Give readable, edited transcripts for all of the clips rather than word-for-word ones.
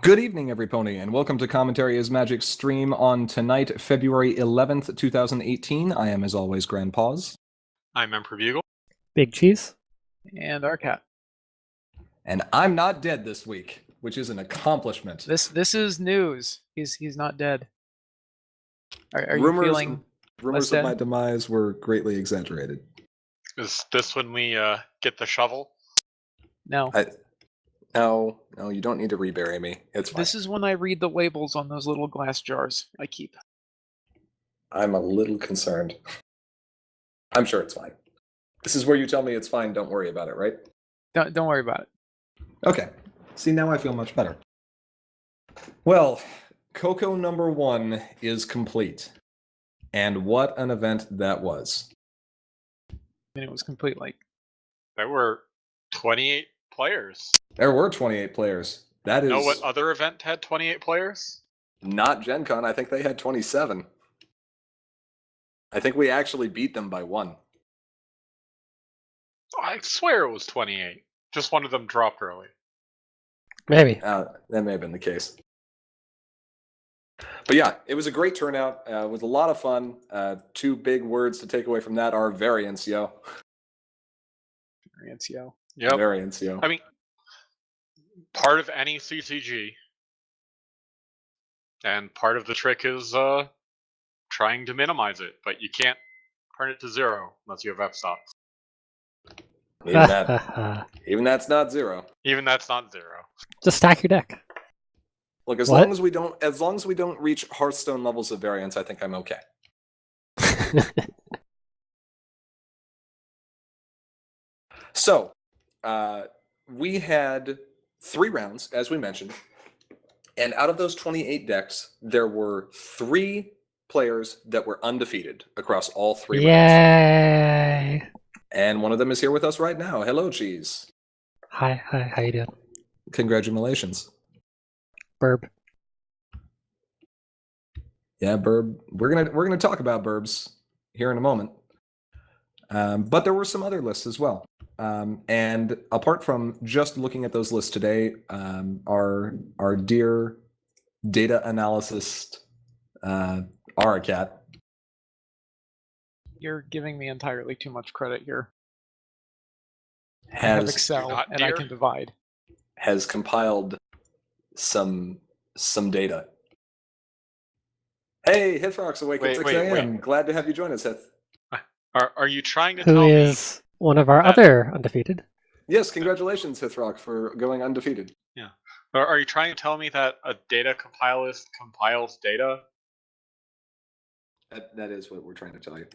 Good evening, every pony, and welcome to Commentary is Magic stream on tonight, February 11th, 2018. I am, as always, Grandpaws. I'm Emperor Bugle. Big Cheese. And Arcat. And I'm not dead this week, which is an accomplishment. This is news. He's not dead. Are you rumors, feeling rumors less of my dead? demise were greatly exaggerated. Is this when we get the shovel? No. No, you don't need to rebury me. It's fine. This is when I read the labels on those little glass jars I keep. I'm a little concerned. I'm sure it's fine. This is where you tell me it's fine, don't worry about it, right? Don't worry about it. Okay. See, now I feel much better. Well, Coco number 1 is complete. And what an event that was. And it was complete, like... There were 28 players. There were 28 players. That is... Know what other event had 28 players? Not Gen Con. I think they had 27. I think we actually beat them by 1. I swear it was 28. Just one of them dropped early. Maybe. That may have been the case. But yeah, it was a great turnout. It was a lot of fun. 2 big words to take away from that are variance, yo. Variance, yo. Yep. Variance, yo. I mean, part of any CCG, and part of the trick is trying to minimize it, but you can't turn it to 0 unless you have f-stops. Even that's not 0. Even that's not 0. Just stack your deck. Look, as What? long as we don't reach Hearthstone levels of variance, I think I'm okay. So, we had 3 rounds, as we mentioned, and out of those 28 decks, there were 3 players that were undefeated across all 3 rounds. Yay! And one of them is here with us right now. Hello, Cheese. Hi, how you doing? Congratulations. Burb. Yeah, Burb. We're gonna talk about Burbs here in a moment. But there were some other lists as well. And apart from just looking at those lists today, our dear data analyst, Aracat. You're giving me entirely too much credit here. I have Excel, not and I dear? can divide. has compiled some data. Hey, Hithrock's awake at 6 a.m. Glad to have you join us, Hith. Are you trying to Who tell is one of our that- other undefeated? Yes, congratulations, Hithrock, for going undefeated. me? Are you trying to tell me that a data compilist compiles data? That is what we're trying to tell you.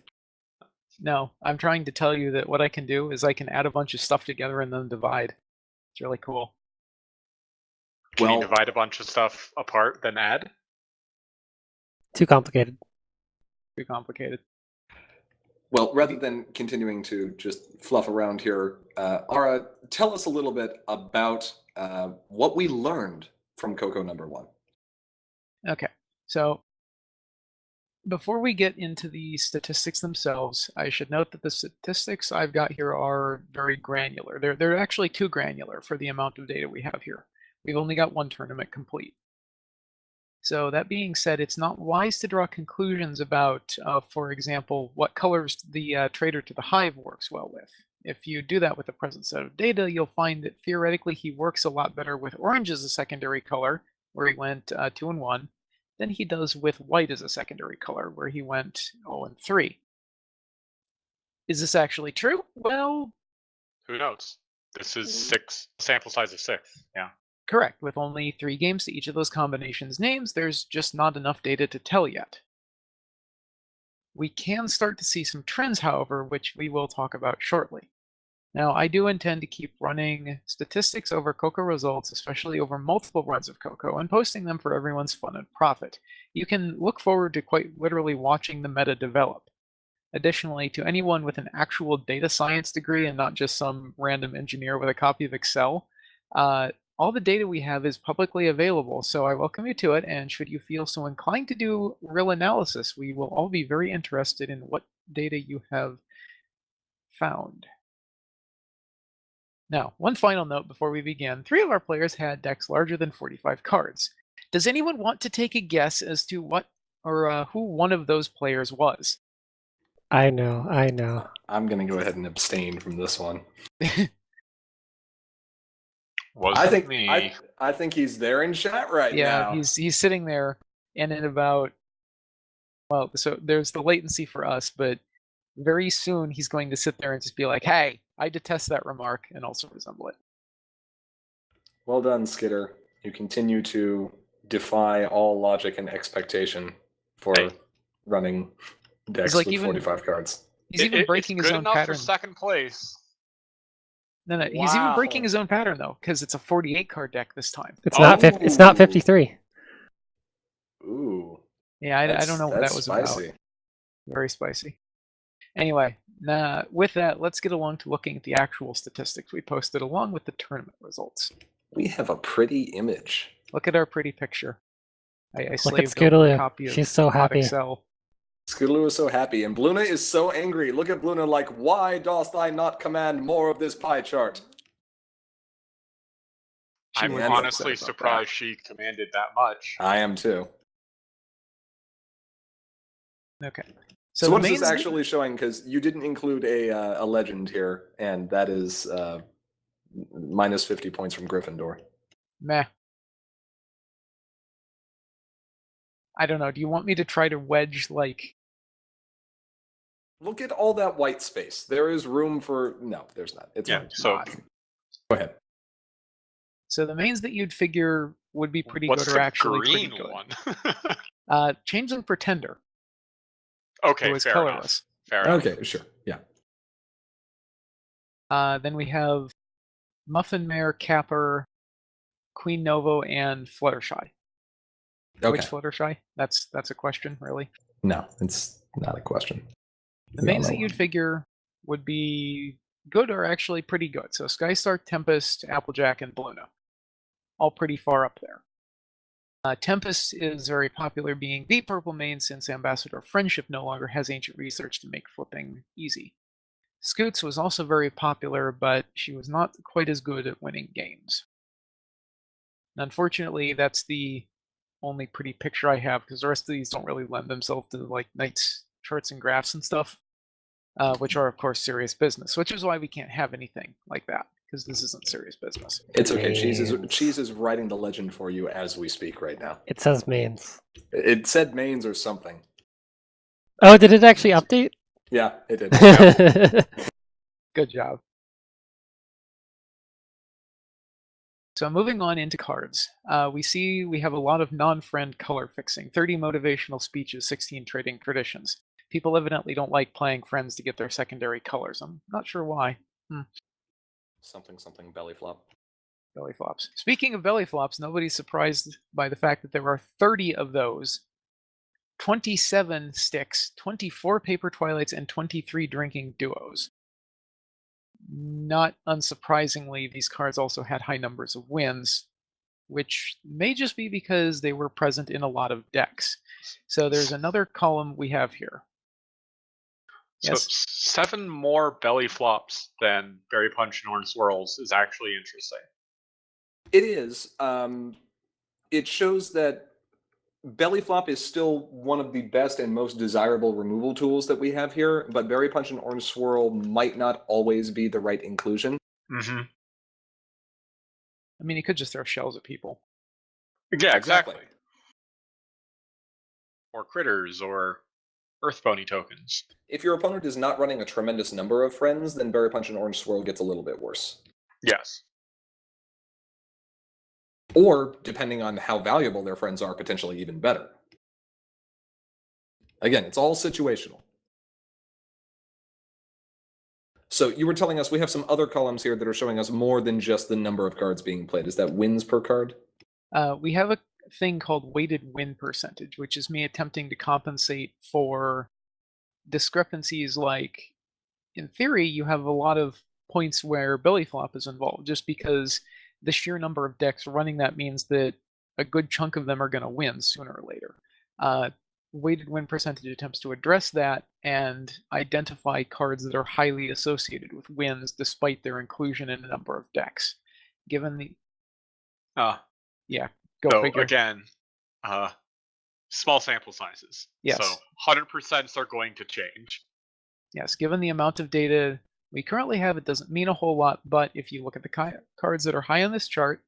No, I'm trying to tell you that what I can do is I can add a bunch of stuff together and then divide. It's really cool. Can Well- you divide a bunch of stuff apart, then add? Too complicated. Too complicated. Well, rather than continuing to just fluff around here, Ara, tell us a little bit about what we learned from Coco number 1. Okay, so before we get into the statistics themselves, I should note that the statistics I've got here are very granular. They're actually too granular for the amount of data we have here. We've only got 1 tournament complete. So that being said, it's not wise to draw conclusions about, for example, what colors the Traitor to the Hive works well with. If you do that with the present set of data, you'll find that theoretically he works a lot better with orange as a secondary color, where he went 2 and 1, than he does with white as a secondary color, where he went 0 and 3. Is this actually true? Well, Who knows? This is 6, sample size of 6. Yeah. correct. With only 3 games to each of those combinations' names, there's just not enough data to tell yet. We can start to see some trends, however, which we will talk about shortly. Now, I do intend to keep running statistics over Coco results, especially over multiple runs of Coco, and posting them for everyone's fun and profit. You can look forward to quite literally watching the meta develop. Additionally, to anyone with an actual data science degree and not just some random engineer with a copy of Excel, all the data we have is publicly available, so I welcome you to it, and should you feel so inclined to do real analysis, we will all be very interested in what data you have found. Now, one final note before we begin. 3 of our players had decks larger than 45 cards. Does anyone want to take a guess as to what or who one of those players was? I know. I'm going to go ahead and abstain from this one. Wasn't me. I think he's there in chat right now. Yeah, he's sitting there, and in about, well, so there's the latency for us, but very soon he's going to sit there and just be like, "Hey, I detest that remark," and also resemble it. Well done, Skitter. You continue to defy all logic and expectation for Hey. running decks like with even- 45 cards. He's even breaking it's his good own enough pattern. for second place. No, he's even breaking Wow. his own pattern though, because it's a 48 card deck this time. It's not It's not 53. Ooh. Yeah, I don't know what that that's was spicy. about. Very spicy. Anyway, with that, let's get along to looking at the actual statistics we posted along with the tournament results. We have a pretty image. Look at our pretty picture. I Look at slaved over a Scootaloo. copy of She's so Hot happy. Excel. Scootaloo is so happy, and Bluna is so angry. Look at Bluna like, why dost I not command more of this pie chart? I'm was honestly upset about surprised she commanded that much. I am too. Okay. So the what is this main- actually showing? Because you didn't include a legend here, and that is minus 50 points from Gryffindor. Meh. I don't know. Do you want me to try to wedge like? Look at all that white space. There is room for... No, there's not. It's Yeah, fine. so Go ahead. So the mains that you'd figure would be pretty what's good the are actually green pretty good. one? Changeling Pretender. Okay, It was fair colorless. enough. Fair enough. Okay, sure. Yeah. Then we have Muffin Mare, Capper, Queen Novo, and Fluttershy. Okay. Which Fluttershy? That's a question, really. No, it's not a question. The We all mains know that you'd figure would be good are actually pretty good. So Skystar, Tempest, Applejack, and Bluna. All pretty far up there. Tempest is very popular being the purple main since Ambassador of Friendship no longer has ancient research to make flipping easy. Scoots was also very popular, but she was not quite as good at winning games. And unfortunately, that's the only pretty picture I have, because the rest of these don't really lend themselves to like nice charts and graphs and stuff, which are of course serious business, which is why we can't have anything like that, because this isn't serious business. It's okay. Cheese Mains. is writing the legend for you as we speak right now. It says mains. It said mains or something. Oh, did it actually update? Yeah, it did. Good job. So moving on into cards, we see we have a lot of non-friend color fixing, 30 motivational speeches, 16 trading traditions. People evidently don't like playing friends to get their secondary colors. I'm not sure why. Something belly flop. Belly flops. Speaking of belly flops, nobody's surprised by the fact that there are 30 of those, 27 sticks, 24 paper twilights, and 23 drinking duos. Not unsurprisingly, these cards also had high numbers of wins, which may just be because they were present in a lot of decks. So there's another column we have here. So Yes. 7 more belly flops than Berry Punch and Orange Swirls is actually interesting. It is. It shows that belly flop is still one of the best and most desirable removal tools that we have here, but Berry Punch and Orange Swirl might not always be the right inclusion. Mm-hmm. I mean, you could just throw shells at people. Yeah, exactly. Or critters, or Earth Pony tokens. If your opponent is not running a tremendous number of friends, then Berry Punch and Orange Swirl gets a little bit worse. Yes. Or, depending on how valuable their friends are, potentially even better. Again, it's all situational. So you were telling us we have some other columns here that are showing us more than just the number of cards being played. Is that wins per card? We have a thing called weighted win percentage, which is me attempting to compensate for discrepancies like, in theory, you have a lot of points where belly flop is involved, just because the sheer number of decks running that means that a good chunk of them are going to win sooner or later. weighted win percentage attempts to address that and identify cards that are highly associated with wins despite their inclusion in a number of decks. Given the yeah, go So figure. again, small sample sizes. Yes. So 100% are going to change. Yes, given the amount of data we currently have, it doesn't mean a whole lot, but if you look at the cards that are high on this chart,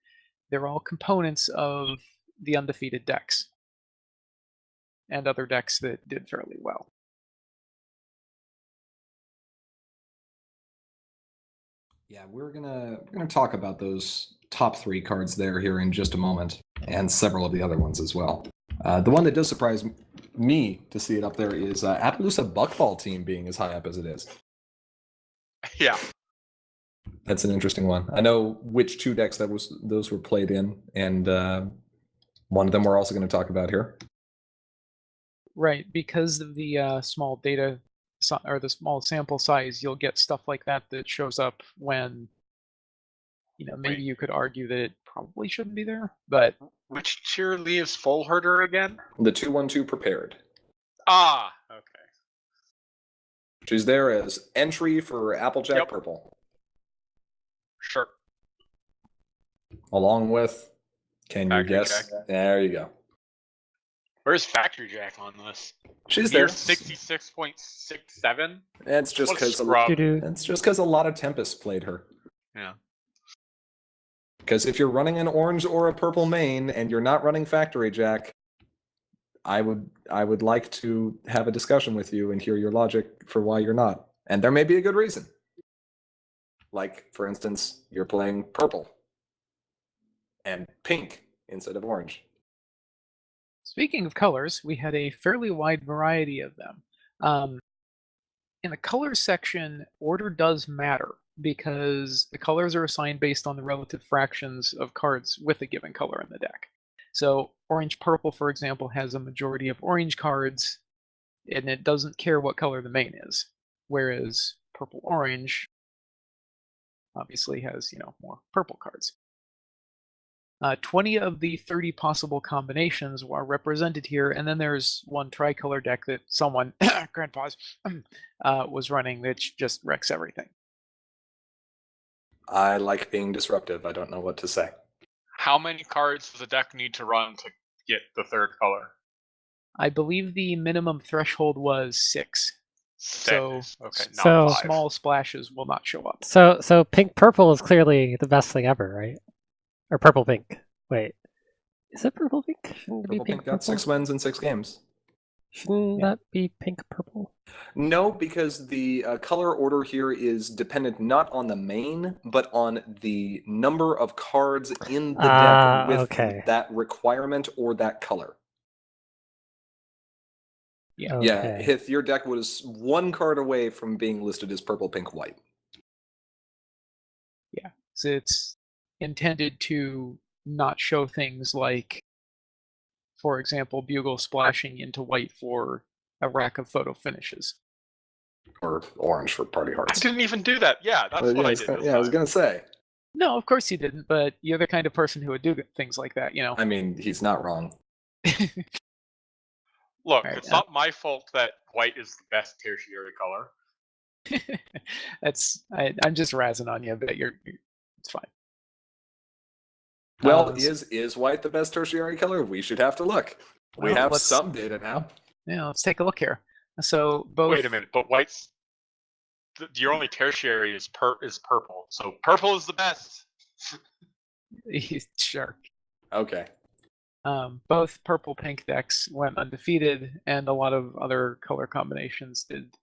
they're all components of the undefeated decks and other decks that did fairly well. Yeah, we're gonna talk about those top 3 cards there here in just a moment, and several of the other ones as well. The one that does surprise me to see it up there is Appaloosa Buckball Team being as high up as it is. Yeah. That's an interesting one. I know which 2 decks those were played in, and one of them we're also going to talk about here. Right, because of the small data or the small sample size, you'll get stuff like that shows up when, maybe you could argue that it probably shouldn't be there, but Which tier leaves Full Herder again? The 2/1/2 Prepared. Ah, okay. She's there as entry for Applejack Yep. Purple, Sure. along with, can you Factory guess? Jack. There you go. Where's Factory Jack on this? She's Tier there. 66.67? It's just What a because scrub. a lot of Tempests played her. Yeah. Because if you're running an orange or a purple main and you're not running Factory Jack, I would like to have a discussion with you and hear your logic for why you're not. And there may be a good reason. Like, for instance, you're playing purple and pink instead of orange. speaking of colors, we had a fairly wide variety of them. In the color section, order does matter because the colors are assigned based on the relative fractions of cards with a given color in the deck. So orange-purple, for example, has a majority of orange cards, and it doesn't care what color the main is. Whereas purple-orange obviously has, more purple cards. 20 of the 30 possible combinations are represented here, and then there's one tricolor deck that someone, grand pause, was running that just wrecks everything. I like being disruptive. I don't know what to say. How many cards does a deck need to run to get the 3rd color? I believe the minimum threshold was 6. 6. So- Okay, not so- 5. Small splashes will not show up. So pink purple is clearly the best thing ever, right? Or purple pink. Wait, is it purple pink? Shouldn't it be Purple pink Pink got purple? 6 wins in 6 games. Shouldn't Yeah. that be pink purple? No, because the color order here is dependent not on the main, but on the number of cards in the deck with okay. that requirement or that color. Yeah. Yeah, Okay. if your deck was 1 card away from being listed as purple, pink, white. So it's intended to not show things like, for example, Bugle splashing into white for a rack of photo finishes. Or orange for party I hearts. didn't even do that. Yeah, that's what I did. this I was time. going to say. No, of course you didn't, but you're the kind of person who would do things like that, I mean, he's not wrong. Look, Alright, it's not my fault that white is the best tertiary color. I'm just razzing on you, but it's fine. Well, Um, is white the best tertiary color? We should have to look. We Well, have let's- some data now. Yeah, let's take a look here. So both. Wait a minute, but white's your only tertiary is purple. So purple is the best. Sure. Okay. Both purple pink decks went undefeated, and a lot of other color combinations did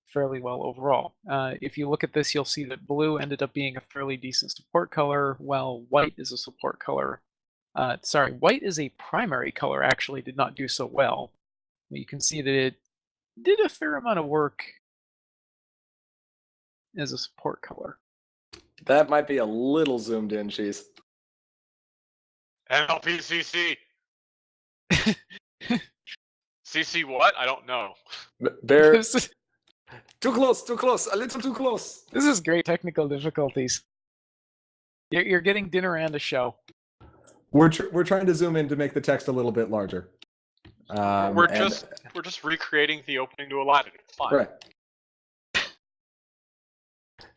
fairly well overall. If you look at this, you'll see that blue ended up being a fairly decent support color, while white is a support color. White is a primary color, actually did not do so well. You can see that it did a fair amount of work as a support color. That might be a little zoomed in, Cheese. MLPCC. CC what? I don't know. Bear, This too close, a little too close. is great technical difficulties. You're getting dinner and a show. We're trying to zoom in to make the text a little bit larger. we're and- just recreating the opening to Aladdin. It's fine. right.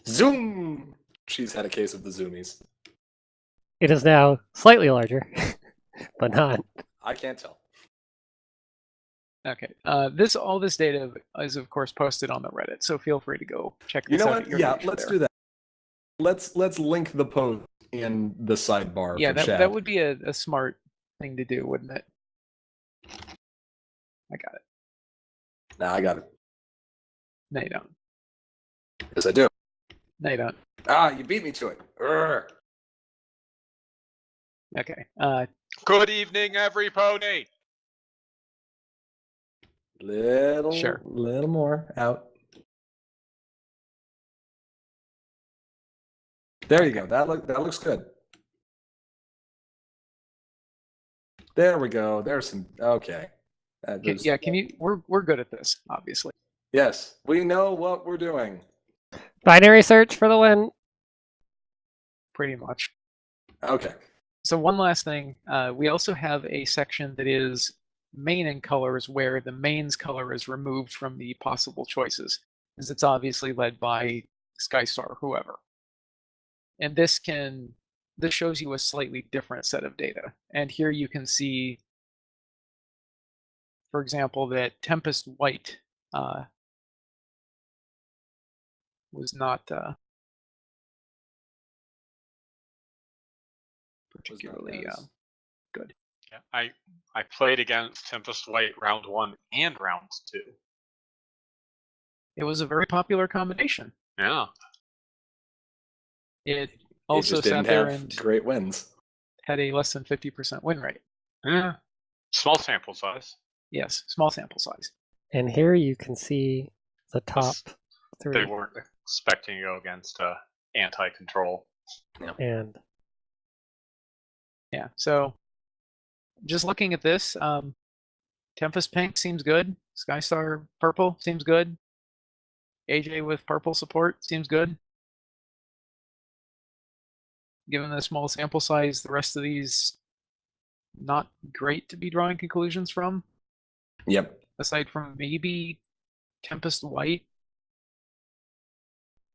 Zoom. She's had a case of the zoomies. It is now slightly larger, but not. I can't tell. Okay. All this data is of course posted on the Reddit, so feel free to go check You this know out. what? at your Yeah, leisure let's there. do that. Let's link the post in the sidebar. Yeah, for that Chad. would be a smart thing to do, wouldn't it? I got it. Nah, I got it. No, you don't. Yes, I do. No, you don't. Ah, you beat me to it. Urgh. Okay. Good evening, every pony. Sure. Little more out. There you go. That looks good. There we go. There's some. Okay. Yeah. Can you? We're good at this, obviously. Yes, we know what we're doing. Binary search for the win. Pretty much. Okay. So one last thing, we also have a section that is main in colors, where the main's color is removed from the possible choices, as it's obviously led by Skystar or whoever. And this shows you a slightly different set of data. And here you can see, for example, that Tempest White was not particularly as- good. Yeah, I played against Tempest White round 1 and round 2. It was a very popular combination. Yeah. It It also just sat didn't there have and great wins. had a less than 50% win rate. Yeah. Small sample size. Yes, small sample size. And here you can see the top They three. weren't expecting to go against anti-control. And Yeah, so just looking at this, Tempest Pink seems good. Skystar Purple seems good. AJ with purple support seems good. Given the small sample size, the rest of these not great to be drawing conclusions from, Yep. aside from maybe Tempest White.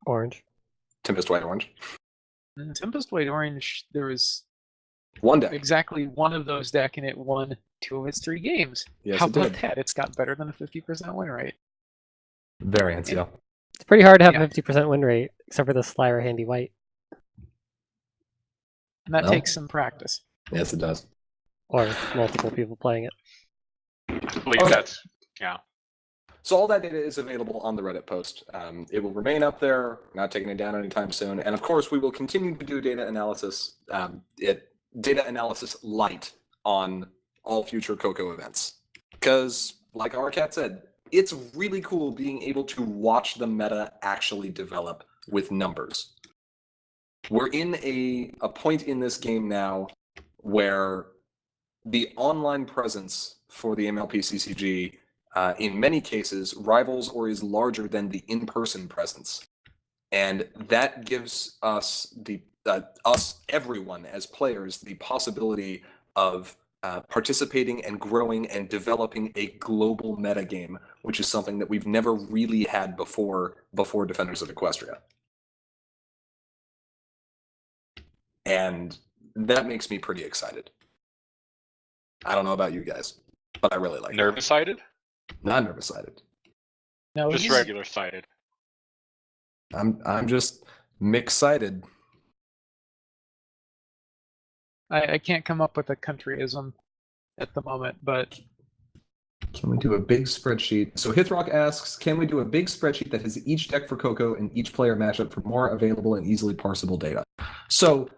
orange. Tempest White Orange. And Tempest White Orange, there was One deck. exactly one of those deck, and it won 2 of its 3 games. Yes, How it about did. that? It's got better than a 50% win rate. Variance, yeah. It's pretty hard to have Yeah. a 50% win rate, except for the Slayer Handy White. And that Well. takes some practice. Yes, it does. Or multiple people playing it. I believe Okay. that's yeah. So all that data is available on the Reddit post. It will remain up there, not taking it down anytime soon. And of course, we will continue to do data analysis, data analysis light on all future Coco events. Because, like our cat said, it's really cool being able to watch the meta actually develop with numbers. We're in a point in this game now where the online presence for the MLP CCG in many cases rivals or is larger than the in-person presence, and that gives us everyone as players the possibility of participating and growing and developing a global metagame, which is something that we've never really had before Defenders of Equestria. And that makes me pretty excited. I don't know about you guys, but I really like it. Nervous-sided? Not nervous-sided. No, Just he's- regular-sided. I'm just mixed-sided. I can't come up with a countryism at the moment, but Can we do a big spreadsheet? So Hithrock asks, can we do a big spreadsheet that has each deck for Coco and each player matchup for more available and easily parsable data? So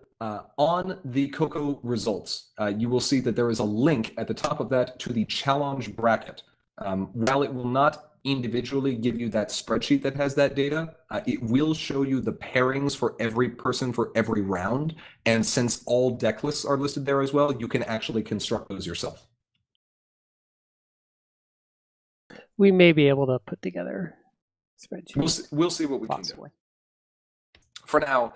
on the Coco results, you will see that there is a link at the top of that to the challenge bracket. While it will not individually give you that spreadsheet that has that data, it will show you the pairings for every person for every round. And since all deck lists are listed there as well, you can actually construct those yourself. We may be able to put together a spreadsheet. We'll see what we can do. possibly. For now,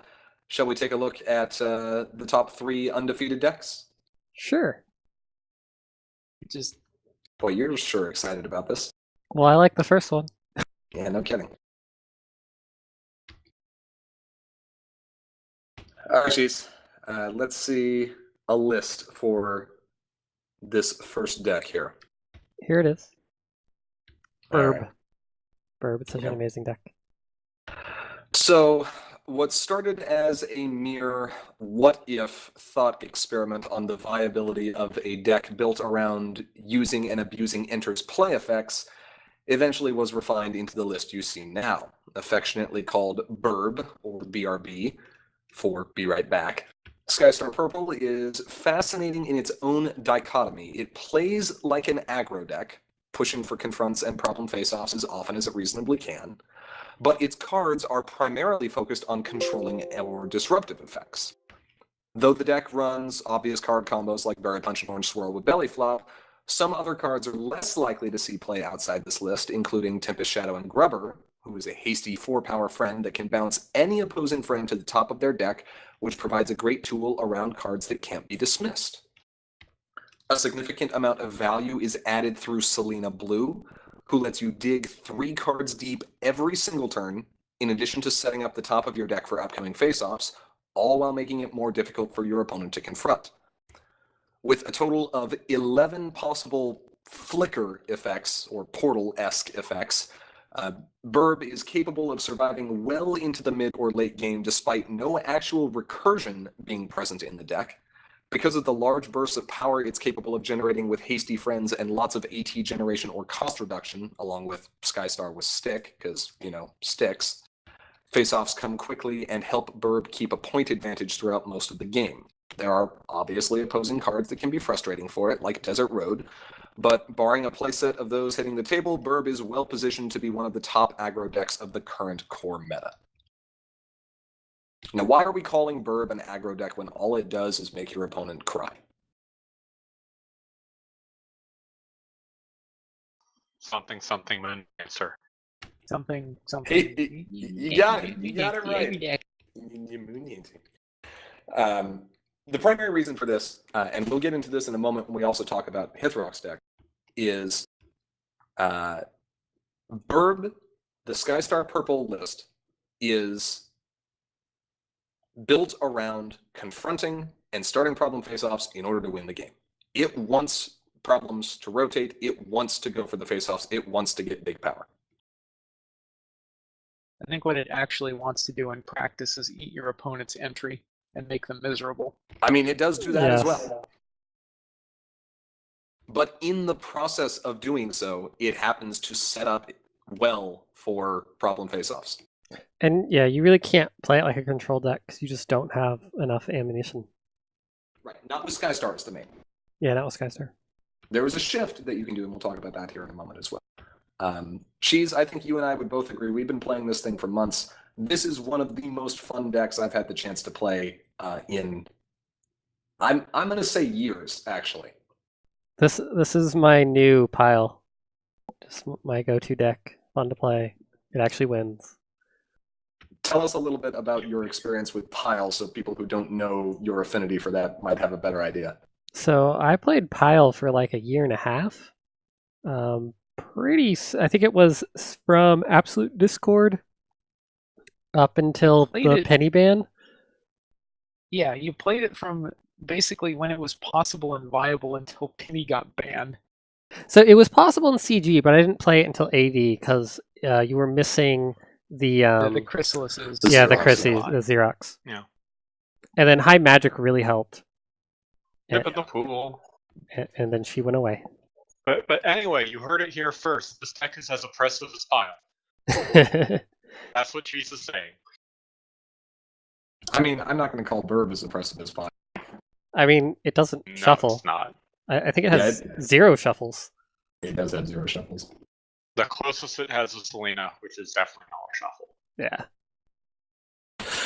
shall we take a look at the top 3 undefeated decks? Sure. Just Boy, you're sure excited about this. Well, I like the first one. Yeah, no kidding. Archies, let's see a list for this first deck here. Here it is. All Burb. right. Burb, it's such Yep. an amazing deck. So, what started as a mere what-if thought experiment on the viability of a deck built around using and abusing Enter's play effects eventually was refined into the list you see now, affectionately called Burb, or BRB, for Be Right Back. Skystar Purple is fascinating in its own dichotomy. It plays like an aggro deck, pushing for confronts and problem face-offs as often as it reasonably can, but its cards are primarily focused on controlling or disruptive effects. Though the deck runs obvious card combos like Berry Punch and Orange Swirl with Belly Flop, some other cards are less likely to see play outside this list, including Tempest Shadow and Grubber, who is a hasty 4-power friend that can bounce any opposing friend to the top of their deck, which provides a great tool around cards that can't be dismissed. A significant amount of value is added through Selena Blue, who lets you dig 3 cards deep every single turn, in addition to setting up the top of your deck for upcoming face-offs, all while making it more difficult for your opponent to confront. With a total of 11 possible flicker effects, or portal-esque effects, Burb is capable of surviving well into the mid or late game despite no actual recursion being present in the deck. Because of the large bursts of power it's capable of generating with hasty friends and lots of AT generation or cost reduction, along with Skystar with Stick, because, sticks, face-offs come quickly and help Burb keep a point advantage throughout most of the game. There are obviously opposing cards that can be frustrating for it, like Desert Road, but barring a playset of those hitting the table, Burb is well positioned to be one of the top aggro decks of the current core meta. Now, why are we calling Burb an aggro deck when all it does is make your opponent cry? Something moon answer. Something. Hey, you got it. You got it right. The primary reason for this, and we'll get into this in a moment when we also talk about Hithrock's deck, is Burb, the Skystar Purple list, is built around confronting and starting problem face-offs in order to win the game. It wants problems to rotate, it wants to go for the face-offs, it wants to get big power. I think what it actually wants to do in practice is eat your opponent's entry and make them miserable. I mean, it does do that as Yes. well. But in the process of doing so, it happens to set up well for problem face-offs. And yeah, you really can't play it like a control deck because you just don't have enough ammunition. Right, not with Skystar as the main. Yeah, that was Skystar. There was a shift that you can do, and we'll talk about that here in a moment as well. Cheese, I think you and I would both agree, we've been playing this thing for months. This is one of the most fun decks I've had the chance to play in, I'm going to say years, actually. This is my new pile. Just my go-to deck. Fun to play. It actually wins. Tell us a little bit about your experience with Pile so people who don't know your affinity for that might have a better idea. So I played Pile for like a year and a half. I think it was from Absolute Discord up until the Penny ban. Yeah, you played it from basically when it was possible and viable until Penny got banned. So it was possible in CG, but I didn't play it until AD because you were missing the chrysalises. The the Xerox Chrysis, lot. the Xerox. Yeah. And then High Magic really helped. Tip of the pool. And then she went away. But anyway, you heard it here first. This deck is as oppressive as Pile. That's what Cheese is saying. I mean, I'm not going to call Burb as impressive as Pile. I mean, it doesn't No, shuffle. it's not. I think it has Yeah, 0 shuffles. It does have 0 shuffles. The closest it has is Selena, which is definitely not a shuffle. Yeah.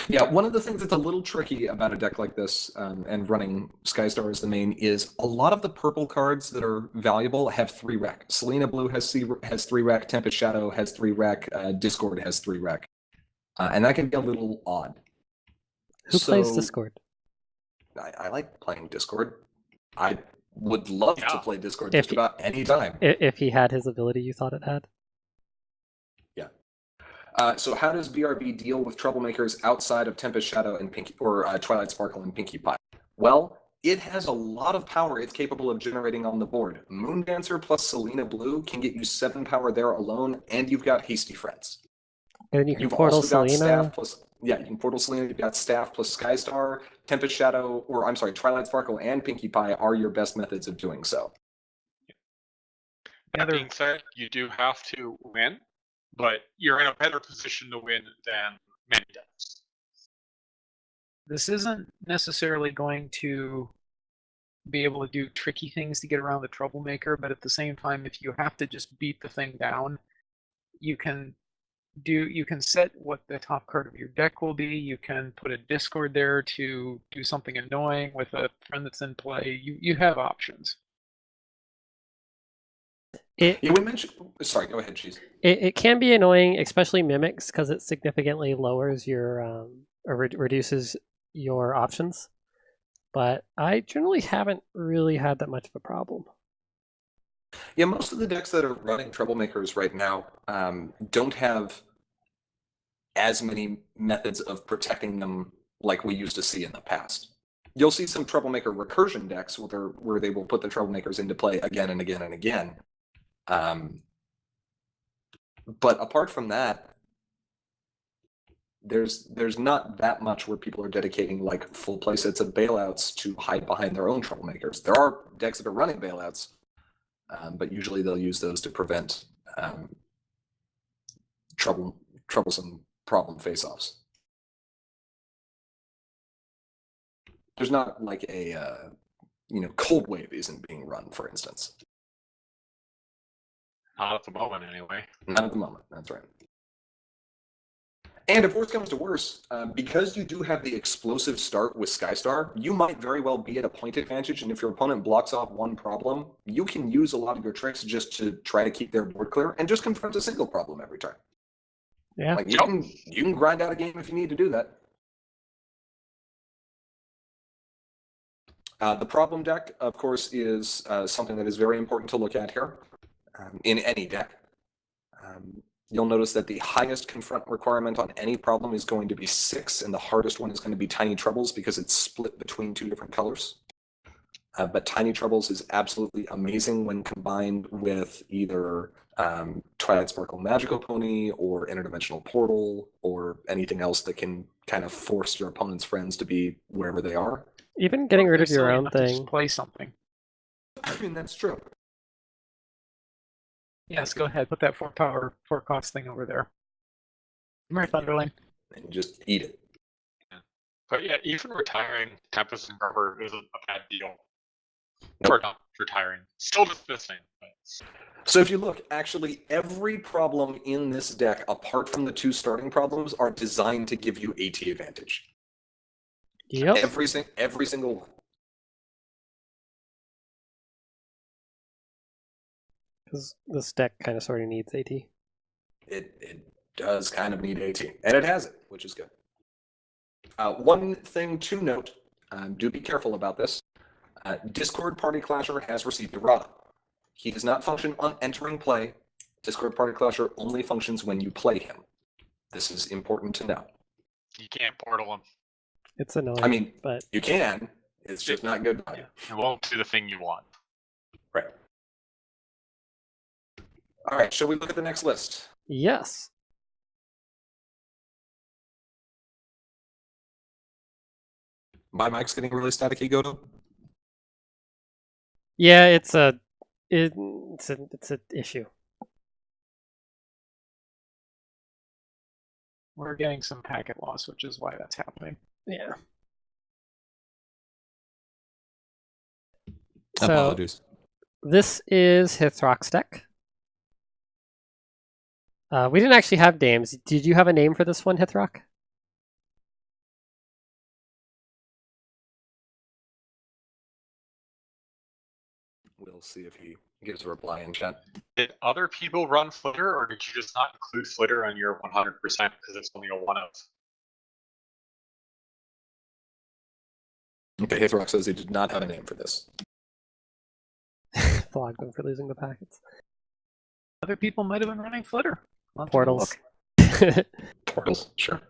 Yeah, one of the things that's a little tricky about a deck like this and running Skystar as the main is a lot of the purple cards that are valuable have 3 rec. Selena Blue has 3 rec, Tempest Shadow has 3 rec, Discord has 3 rec. And that can be a little odd. Who plays Discord? I like playing Discord. I would love to Yeah. play Discord If just he- about any time. If he had his ability you thought it had. So how does BRB deal with troublemakers outside of Tempest Shadow and Pinkie, or Twilight Sparkle and Pinkie Pie? Well, it has a lot of power it's capable of generating on the board. Moondancer plus Selena Blue can get you 7 power there alone, and you've got Hasty Friends. And then you can You've portal also got Selena. Staff plus, yeah, you can portal Selena. You've got Staff plus Skystar, Tempest Shadow, or I'm sorry, Twilight Sparkle and Pinkie Pie are your best methods of doing so. That being said, you do have to win, but you're in a better position to win than many decks. This isn't necessarily going to be able to do tricky things to get around the troublemaker, but at the same time, if you have to just beat the thing down, you can set what the top card of your deck will be. You can put a Discord there to do something annoying with a friend that's in play. You have options. Yeah, we mentioned. Sorry, go ahead, Cheese. It can be annoying, especially mimics, because it significantly lowers your or reduces your options. But I generally haven't really had that much of a problem. Yeah, most of the decks that are running troublemakers right now don't have as many methods of protecting them like we used to see in the past. You'll see some troublemaker recursion decks where they will put the troublemakers into play again and again and again. But apart from that, there's not that much where people are dedicating like full play sets of bailouts to hide behind their own troublemakers. There are decks that are running bailouts, but usually they'll use those to prevent troublesome problem face-offs. There's not like a Cold Wave isn't being run, for instance. Not at the moment, anyway. Not at the moment. That's right. And if worse comes to worse, because you do have the explosive start with Skystar, you might very well be at a point advantage, and if your opponent blocks off one problem, you can use a lot of your tricks just to try to keep their board clear and just confront a single problem every time. Yeah. Like you can grind out a game if you need to do that. The problem deck, of course, is something that is very important to look at here in any deck. You'll notice that the highest confront requirement on any problem is going to be 6, and the hardest one is going to be Tiny Troubles because it's split between 2 different colors. But Tiny Troubles is absolutely amazing when combined with either Twilight Sparkle Magical Pony or Interdimensional Portal or anything else that can kind of force your opponent's friends to be wherever they are. Even getting rid of Silly your own enough to just thing. play something. I mean, that's true. Yes, go ahead. Put that 4 cost thing over there. Come here, Thunderlane. And just eat it. But yeah, even retiring Tempest and Rubber isn't a bad deal. Or not retiring. Still dismissing. But... So if you look, actually every problem in this deck, apart from the 2 starting problems, are designed to give you AT advantage. Yep. Every single one. Because this deck kind of sort of needs AT. It does kind of need AT, and it has it, which is good. One thing to note, do be careful about this. Discord Party Clasher has received errata. He does not function on entering play. Discord Party Clasher only functions when you play him. This is important to know. You can't portal him. It's annoying. I mean, but you can. It's just not good value. It won't do the thing you want. Right. All right, shall we look at the next list? yes. My mic's getting really staticky, Goto. Yeah, it's an issue. We're getting some packet loss, which is why that's happening. Yeah. Apologies. This is Hithrock's deck. We didn't actually have names. Did you have a name for this one, Hithrock? We'll see if he gives a reply in chat. Did other people run Flitter, or did you just not include Flitter on your 100% because it's only a 1 of? Okay, Hithrock says he did not have a name for this. flog them for losing the packets. Other people might have been running Flitter. I'll have to go Portals. look. Portals, sure.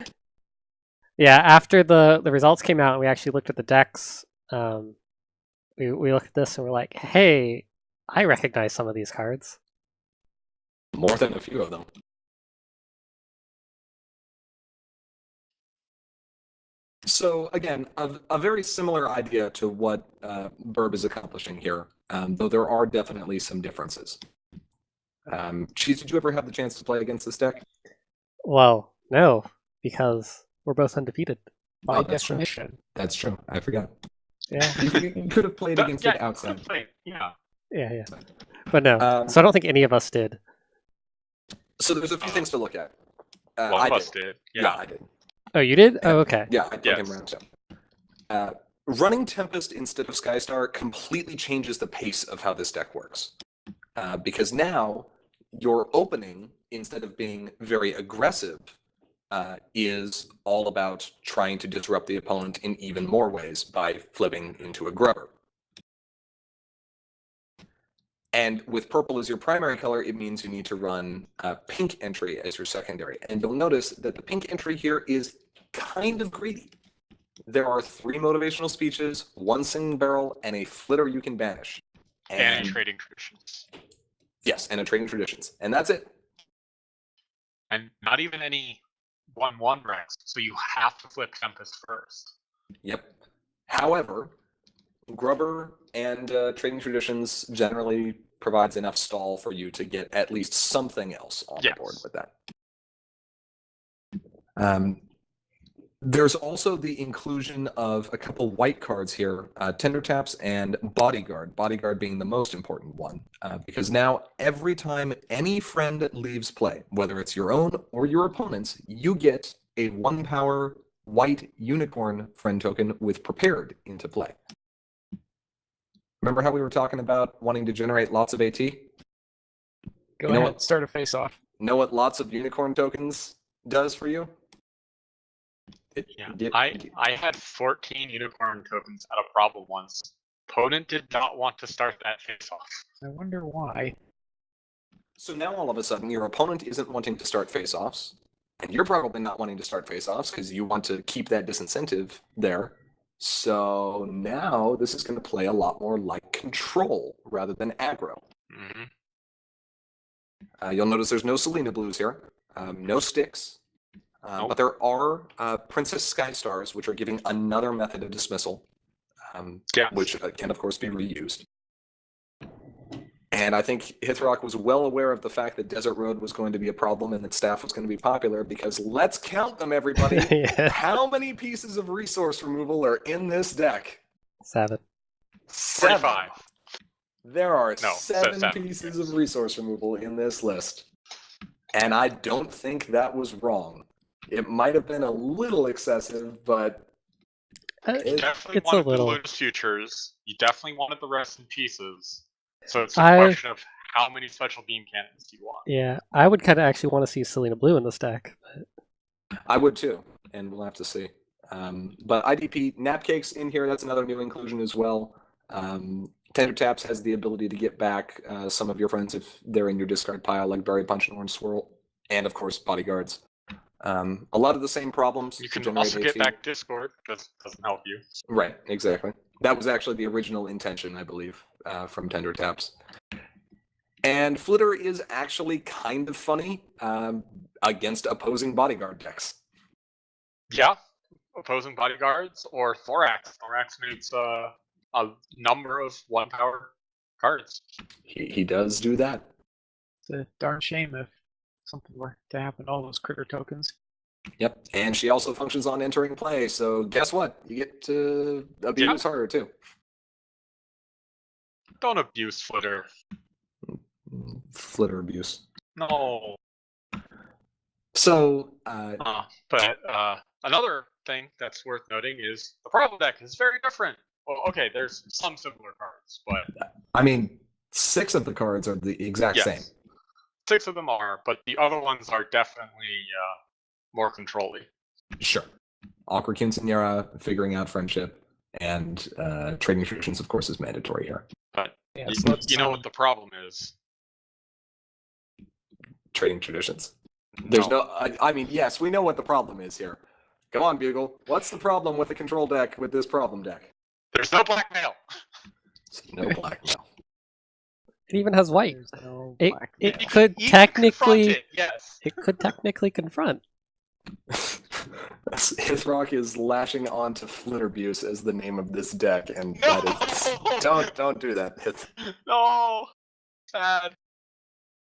Yeah, after the results came out and we actually looked at the decks, we looked at this and we're like, hey, I recognize some of these cards. More than a few of them. So again, a very similar idea to what Burb is accomplishing here, though there are definitely some differences. Cheese, did you ever have the chance to play against this deck? Well, no, because we're both undefeated. By Oh, that's true. definition. That's true. I forgot. Yeah, You could have played against it outside. Yeah. yeah. But no, Um, so I don't think any of us did. So there's a few things to look at. One I of us did. did. Yeah, Yeah. I did. Oh, you did? Oh, okay. Yeah, I played him Yes. round 2. Running Tempest instead of Skystar completely changes the pace of how this deck works. Because now your opening, instead of being very aggressive, is all about trying to disrupt the opponent in even more ways by flipping into a Grubber. And with purple as your primary color, it means you need to run pink entry as your secondary. And you'll notice that the pink entry here is kind of greedy. There are 3 motivational speeches, 1 singing barrel, and a flitter you can banish. And trading traditions. Yes, and a trading traditions. And that's it. And not even any 1/1 Rex, so you have to flip Tempest first. Yep. However, Grubber and trading traditions generally provides enough stall for you to get at least something else on Yes. the board with that. There's also the inclusion of a couple white cards here, Tender Taps and Bodyguard, Bodyguard being the most important one, because now every time any friend leaves play, whether it's your own or your opponent's, you get a 1-power white unicorn friend token with Prepared into play. Remember how we were talking about wanting to generate lots of AT? Go You know ahead, what? start a face off. Know what lots of unicorn tokens does for you? Yeah. I had 14 unicorn tokens at a problem once. Opponent did not want to start that face off. I wonder why. So now all of a sudden your opponent isn't wanting to start face-offs, and you're probably not wanting to start face-offs because you want to keep that disincentive there. So now this is going to play a lot more like control rather than aggro. Mm-hmm. You'll notice there's no Selena Blues here, no sticks, but there are Princess Sky Stars, which are giving another method of dismissal, Yes. which can of course be reused. And I think Hithrock was well aware of the fact that Desert Road was going to be a problem and that Staff was going to be popular because let's count them, everybody. Yeah. How many pieces of resource removal are in this deck? 7. 7. 45. There are No, 7 7, pieces yes. of resource removal in this list. And I don't think that was wrong. It might have been a little excessive, but You definitely It's a wanted little- the loose futures. You definitely wanted the rest in pieces. So it's a I- question of how many special beam cannons do you want. Yeah, I would kind of actually want to see Selena Blue in this deck. But I would too, and we'll have to see. But IDP Napcakes in here, that's another new inclusion as well. Tender Taps has the ability to get back some of your friends if they're in your discard pile, like Berry Punch and Orange Swirl, and of course Bodyguards. A lot of the same problems. You to can generate also get AT. back Discord, because it doesn't help you. Right, exactly. That was actually the original intention, I believe, from Tender Taps. And Flitter is actually kind of funny against opposing Bodyguard decks. Yeah, opposing bodyguards or Thorax. Thorax needs a number of 1-power cards. He does do that. It's a darn shame if something were to happen to all those critter tokens. Yep, and she also functions on entering play, so guess what? You get to abuse harder too. Don't abuse Flitter. Flitter abuse. No. So, But another thing that's worth noting is the problem deck is very different. Well, okay, there's some similar cards, but I mean, 6 of the cards are the exact yes, same. 6 of them are, but the other ones are definitely more controlly. Sure. Awkward Quinceanera, figuring out friendship, and trading traditions, of course, is mandatory here. But Yes, You know what the problem is? Trading traditions. There's No. I mean, yes, we know what the problem is here. Come on, Bugle. What's the problem with the control deck with this problem deck? There's no blackmail. No blackmail. It even has white. There's no It black it mail. could You can confront technically it, yes. it could technically confront. Hithrock is lashing on to Flitterabuse as the name of this deck, and No! that is don't do that. No. Sad.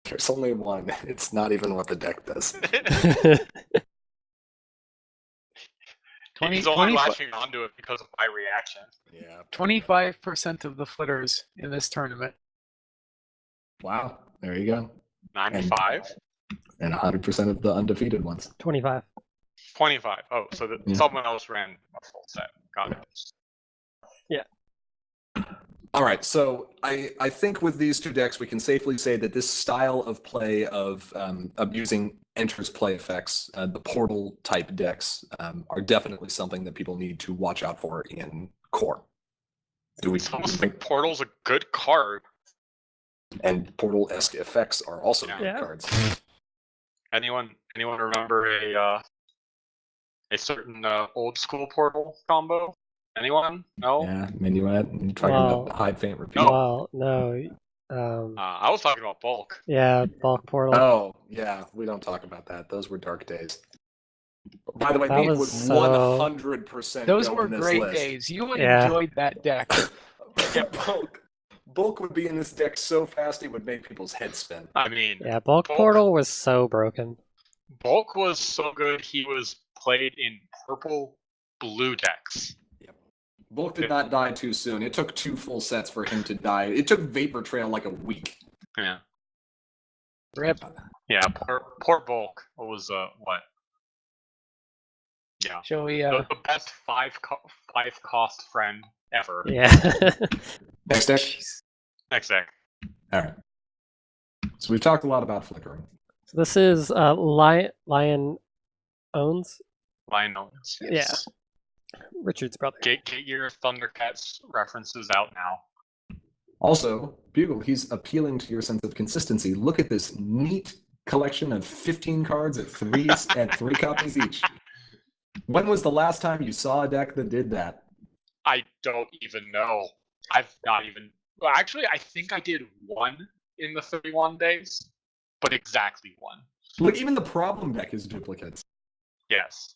There's only one. It's not even what the deck does. He's only latching onto it because of my reaction. Yeah. 25% of the flitters in this tournament. Wow. There you go. 95? And 100% of the undefeated ones. 25. 25. Oh, so Yeah. someone else ran a full set. Got it. All right, so I think with these two decks, we can safely say that this style of play of abusing enters play effects, the portal type decks, are definitely something that people need to watch out for in core. Do we It's almost think like Portal's a good card. and portal-esque effects are also Yeah. good Yeah. cards? Anyone remember a certain old school Portal combo? Anyone? No. Yeah, Minuet. You're talking Well, about hide, faint, repeat. No. Well, no. I was talking about bulk. Yeah, bulk portal. Oh, yeah, we don't talk about that. Those were dark days. By the way, That these was would so- 100% Those go were in this great list. days. You would Yeah. enjoyed that deck. Bulk would be in this deck so fast it would make people's heads spin. I mean, Yeah, bulk Bulk. portal was so broken. bulk was so good he was played in purple blue decks. Bulk did not die too soon. It took 2 full sets for him to die. It took Vapor Trail like a week. Yeah. Rip. Yeah, poor bulk was what? Yeah. Shall we? The best five cost friend ever. Yeah. Next deck? Next deck. Alright. So we've talked a lot about flickering. So this is Lion owns Lionels. Yes. Richard's brother. Get your Thundercats references out now. Also, Bugle, he's appealing to your sense of consistency. Look at this neat collection of 15 cards at 3 copies each. When was the last time you saw a deck that did that? I don't even know. I've not even. Well, actually, I think I did one in the 31 days, but exactly one. Look, even the problem deck is duplicates. Yes.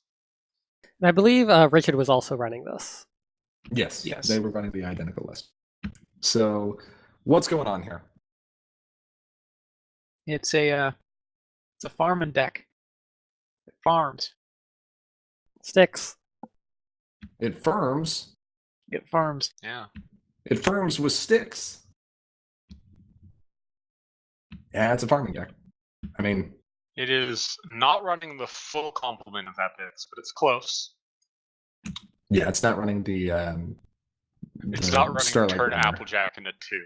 And I believe Richard was also running this. Yes. Yes. They were running the identical list. So, what's going on here? It's a farming deck. It farms. Sticks. It firms. It farms. Yeah. It firms with sticks. Yeah, it's a farming deck. I mean, It is not running the full complement of epics, but it's close. yeah, it's not running the. It's the not running Starlight turn Runner. Applejack into 2.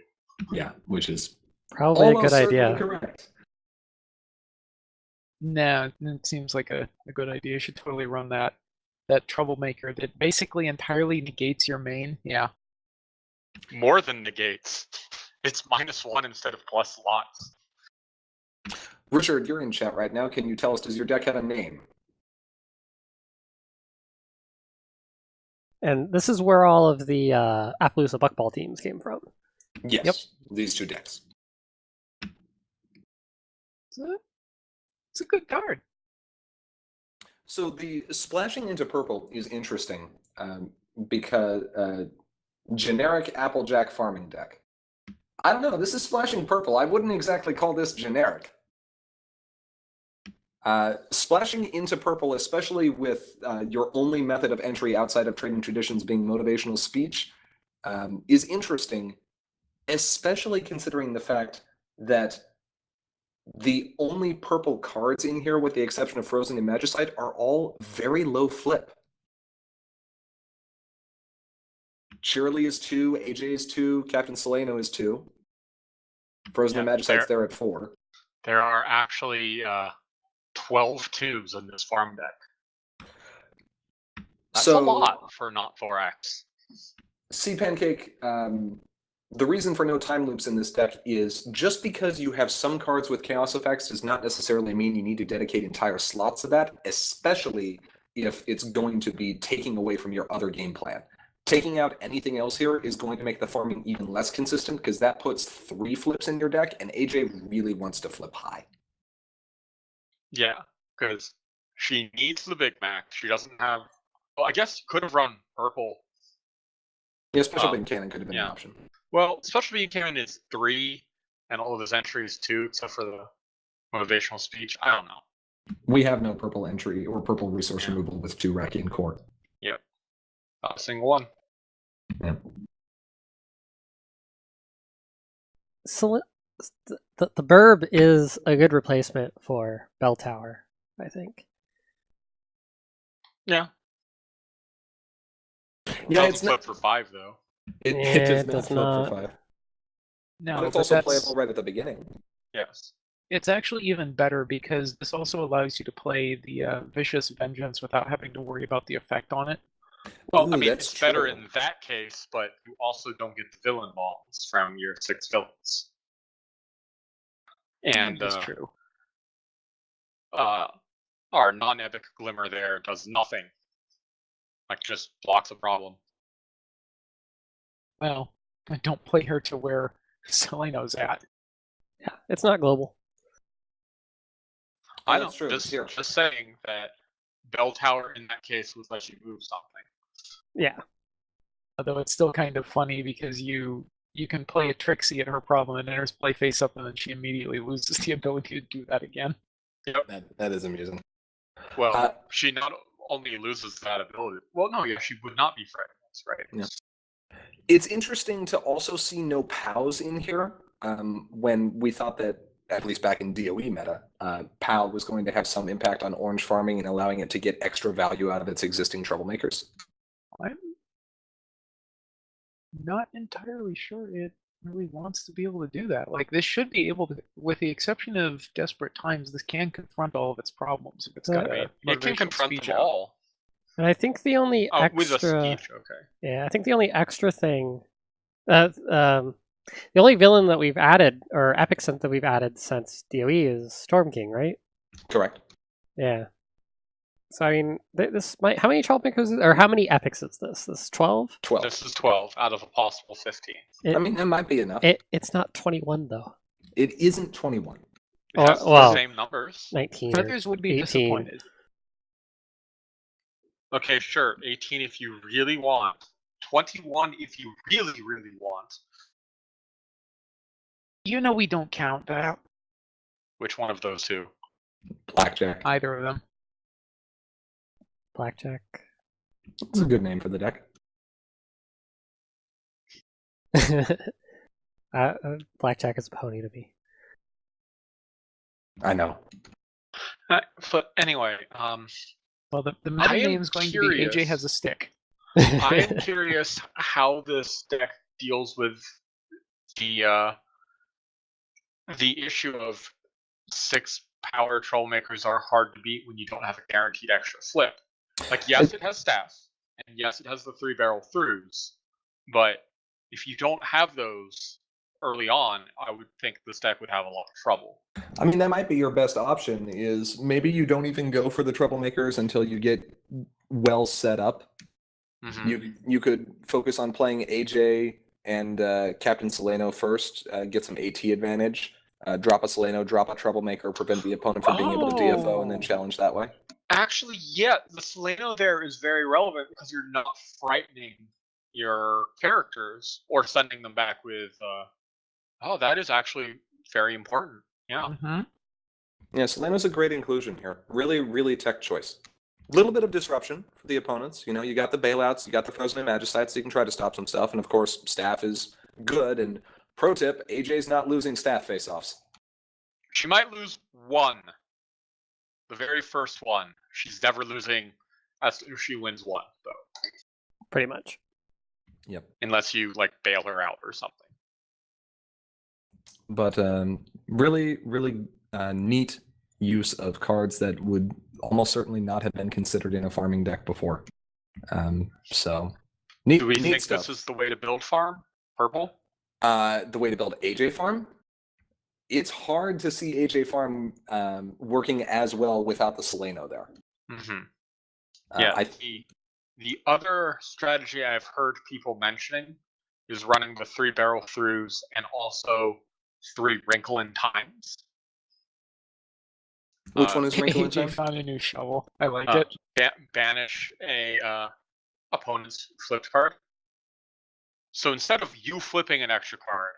Yeah, which is Probably a almost good certainly idea. correct. No, it seems like a good idea. You should totally run that troublemaker that basically entirely negates your main. Yeah. More than negates. It's -1 instead of plus lots. Richard, you're in chat right now. Can you tell us, does your deck have a name? And this is where all of the Appaloosa Buckball teams came from. Yes. Yep. These two decks. It's a good card. So the splashing into purple is interesting because generic Applejack farming deck. I don't know. This is splashing purple. I wouldn't exactly call this generic. Splashing into purple, especially with your only method of entry outside of trading traditions being motivational speech, is interesting, especially considering the fact that the only purple cards in here, with the exception of Frozen and Magicite, are all very low flip. Cheerily is 2, AJ is 2, Captain Solano is 2. Frozen and Magicite's there at 4. There are actually 12 twos in this farm deck. That's a lot for not Thorax. Sea Pancake, The reason for no time loops in this deck is just because you have some cards with chaos effects does not necessarily mean you need to dedicate entire slots to that, especially if it's going to be taking away from your other game plan. Taking out anything else here is going to make the farming even less consistent because that puts 3 flips in your deck, and AJ really wants to flip high. Yeah, because she needs the Big Mac. She doesn't have. Well, I guess you could have run purple. Yeah, Special Beam Cannon could have been an option. Well, Special Beam Cannon is 3, and all of his entries 2, except for the motivational speech. I don't know. We have no purple entry or purple resource removal with 2 Rakian Core. Yep. Not a single one. Yeah. So the Burb is a good replacement for Bell Tower, I think. Yeah. Yeah, it's not flip for 5 though. It does not flip for 5. No, but it's also playable right at the beginning. Yes. It's actually even better because this also allows you to play the Vicious Vengeance without having to worry about the effect on it. Well, I mean, it's better in that case, but you also don't get the villain balls from your 6 villains. And that's true. Our non-epic Glimmer there does nothing. Like, just blocks a problem. Well, I don't play her to where Seleno's at. Yeah, it's not global. I know, just saying that Bell Tower in that case would let you move something. Yeah. Although it's still kind of funny because you can play a Trixie at her problem and then play face up and then she immediately loses the ability to do that again. Yep. That is amusing. Well, she not only loses that ability. Well, no, yeah, she would not be fragments, right? Yeah. It's interesting to also see no POWs in here. When we thought that, at least back in DOE meta, POW was going to have some impact on orange farming and allowing it to get extra value out of its existing troublemakers. I'm not entirely sure it really wants to be able to do that. Like, this should be able to, with the exception of Desperate Times, this can confront all of its problems if it's got a it can confront them all. And I think the only extra... with a speech, okay. Yeah, I think the only extra thing... the only villain that we've added, or epic synth that we've added since DOE is Storm King, right? Correct. Yeah. So, I mean, this might... How many troublemakers, or how many epics is this? This is 12? 12. This is 12 out of a possible 15. I mean, that might be enough. It's not 21, though. It isn't 21. It has the same numbers. 19. Feathers would be 18. disappointed. Okay, sure. 18 if you really want. 21 if you really, really want. You know we don't count that. Which one of those two? Blackjack. Either of them. Blackjack. It's a good name for the deck. Blackjack is a pony to me. I know. But anyway, well, the meta name is going to be AJ has a stick. I am curious how this deck deals with the issue of 6 power trollmakers are hard to beat when you don't have a guaranteed extra flip. Like, yes, it has staff, and yes, it has the 3-barrel throughs, but if you don't have those early on, I would think this deck would have a lot of trouble. I mean, that might be your best option, is maybe you don't even go for the troublemakers until you get well set up. Mm-hmm. You could focus on playing AJ and Captain Seleno first, get some AT advantage, drop a Seleno, drop a troublemaker, prevent the opponent from being able to DFO, and then challenge that way. Actually, yeah, the Seleno there is very relevant because you're not frightening your characters or sending them back with that is actually very important. Yeah. Mm-hmm. Yeah, Seleno's a great inclusion here. Really, really tech choice. A little bit of disruption for the opponents. You know, you got the bailouts, you got the Frozen Magicites, so you can try to stop some stuff. And of course, staff is good. And pro tip, AJ's not losing staff face-offs. She might lose one. The very first one. She's never losing as if she wins one, though. Pretty much. Yep. Unless you, like, bail her out or something. But really, really neat use of cards that would almost certainly not have been considered in a farming deck before. So, neat. Do we think stuff. this is the way to build farm? Purple? The way to build AJ Farm, it's hard to see AJ Farm working as well without the Seleno there. Mm-hmm. Yeah, I the other strategy I've heard people mentioning is running the 3 barrel throughs and also 3 wrinkle in times. Which one is wrinkle in AJ time? found a new shovel. I like it. Banish a opponent's flipped card. So instead of you flipping an extra card,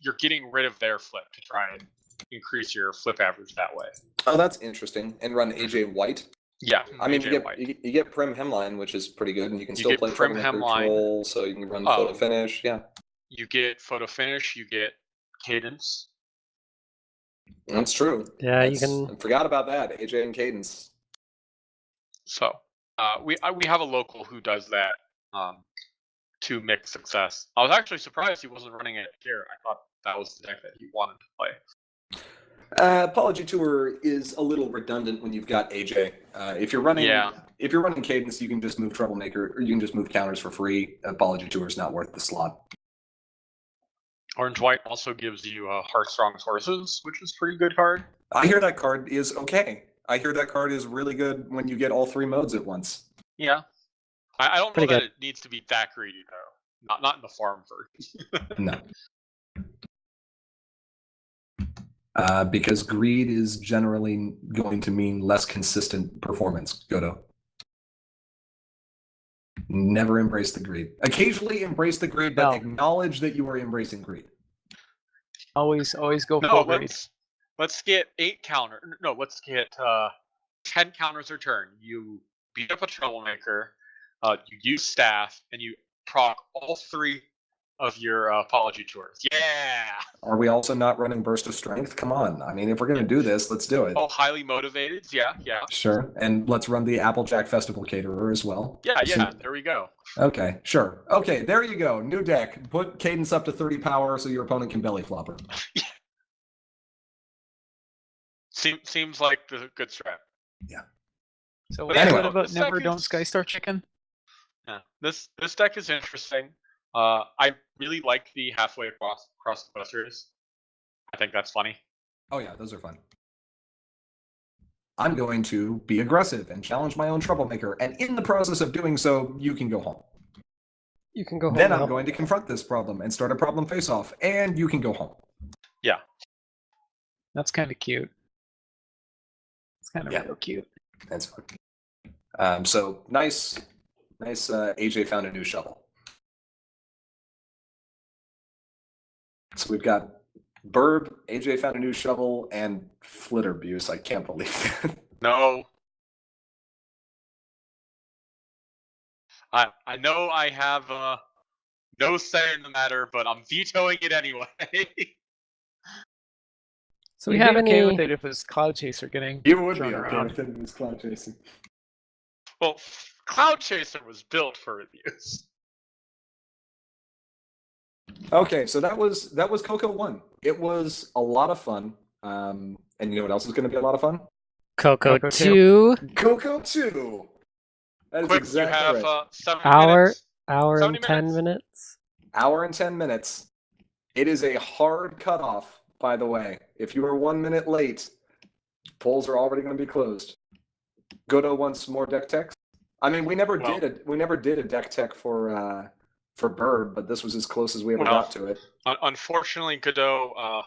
you're getting rid of their flip to try and increase your flip average that way. Oh, that's interesting. And run AJ White. Yeah, I mean, AJ you get Prim Hemline, which is pretty good, and you can You still get play Prim Troublemaker Hemline. Troll, so you can run Oh. Photo Finish. Yeah, You get photo finish. You get cadence. that's true. Yeah, you That's- can. I forgot about that. AJ and Cadence. So we have a local who does that to mix success. I was actually surprised he wasn't running it here. I thought that was the deck that he wanted to play. Apology Tour is a little redundant when you've got AJ. If you're running Cadence, you can just move Troublemaker, or you can just move counters for free. Apology Tour is not worth the slot. Orange White also gives you Heartstrong's Horses, which is a pretty good card. I hear that card is okay. I hear that card is really good when you get all 3 modes at once. Yeah. I don't know Pretty that good. it needs to be that greedy though. Not in the farm version. No. Because greed is generally going to mean less consistent performance, Godo. Never embrace the greed. Occasionally embrace the greed, but No. acknowledge that you are embracing greed. Always go No, full grade. let's get 8 counter. No, let's get 10 counters a turn. You beat up a Troublemaker, you use staff, and you proc all 3 of your Apology Tours. Yeah! Are we also not running Burst of Strength? Come on. I mean, if we're going to do this, let's do it. Oh, highly motivated. Yeah. Sure. And let's run the Applejack Festival Caterer as well. Yeah, there we go. Okay, sure. Okay, there you go. New deck. Put Cadence up to 30 power so your opponent can belly flop her. Seems like the good strat. So But anyway. what about this Never deck Don't is- Skystar Chicken? Yeah, this deck is interesting. I really like the halfway across the busters. I think that's funny. Oh yeah, those are fun. I'm going to be aggressive and challenge my own Troublemaker, and in the process of doing so, you can go home. You can go home. Then now. I'm going to confront this problem and start a problem face-off, and you can go home. That's kind of cute. It's kind of Yeah. real cute. That's fun. So nice. AJ found a new shovel. So we've got Burb, AJ found a new shovel, and Flitterbuse. I can't believe that. No. I know I have no say in the matter, but I'm vetoing it anyway. So we You'd have be okay any? with it if it was Cloud Chaser getting You would thrown be okay around. with it if it was cloud chasing. Well, Cloud Chaser was built for abuse. Okay, so that was Coco 1. It was a lot of fun. And you know what else is going to be a lot of fun? Coco Coco 2 Coco 2. That is Quick, exactly you have right. 7 hour, minutes. hour 70 and 10 minutes. minutes. Hour and 10 minutes. It is a hard cutoff, by the way. If you are 1 minute late, polls are already going to be closed. Godo wants more deck techs. I mean, we never Well- did a deck tech for Bird, but this was as close as we ever Well, got to it. Unfortunately, Godot,